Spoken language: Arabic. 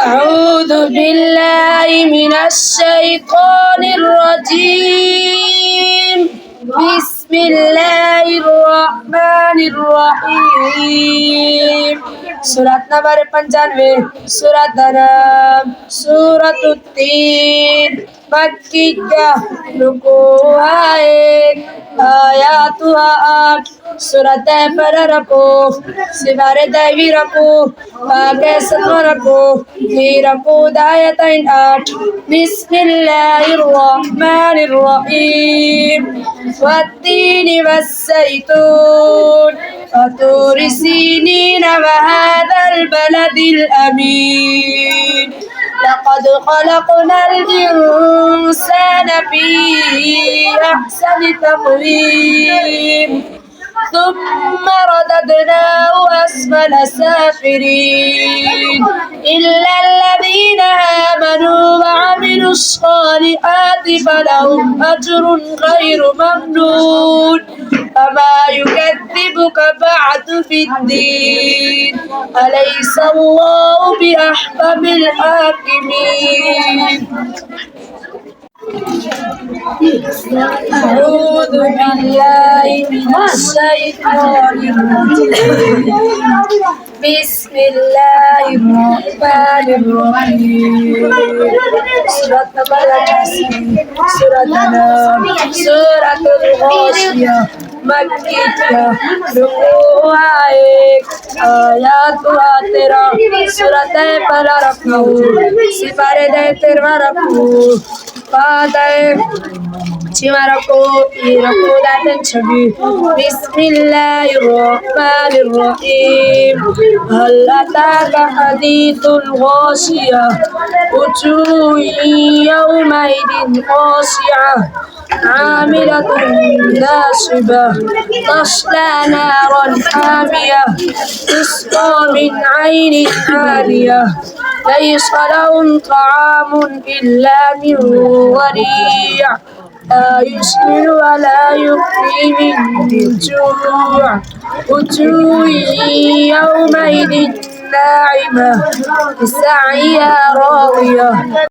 أعوذ بالله من الشيطان الرجيم. بسم الله الرحمن الرحيم. सूरत नंबर 95 सूरत नाम सूरत तीन मक्किया रुकू एक आयातुहा 8 सूरत पर रखो सिवारे दैवी रखो आगे सत्व रखो ही रखो दायतन 8 बिस्मिल्लाहिर्रहमानिर्रहीम वत्तीन वस्सैतून वतूर सीनीन وهذا البلد الأمين لقد خلقنا الإنسان في أحسن تقويم ثم رددناه أسفل سافلين إلا الذين آمنوا وعملوا الصالحات فلهم أجر غير ممنون فما يكذبك بعد في الدين أليس الله بأحكم الحاكمين. أعوذ بالله من الشيطان الرجيم. بسم الله الرحمن الرحيم. سورة سورة نام سورة الغاشية مكية ركوعها एक आयातुहा 13 सूरत पर रखो सिपारे दे 13 रखो Father, Chimarako, Irako, that and Chabi, Bismillahirrahmanirrahim, Allataka Hadithul Ghashiyah, Uju Yawmaidin Ghashiyah, عاملة ناصبة تصلى نارا حامية تسقى من عين آنية ليس لهم طعام إلا من ضريع لا يسمن ولا يغني من جوع وجوه يومئذ ناعمة لسعيها راضية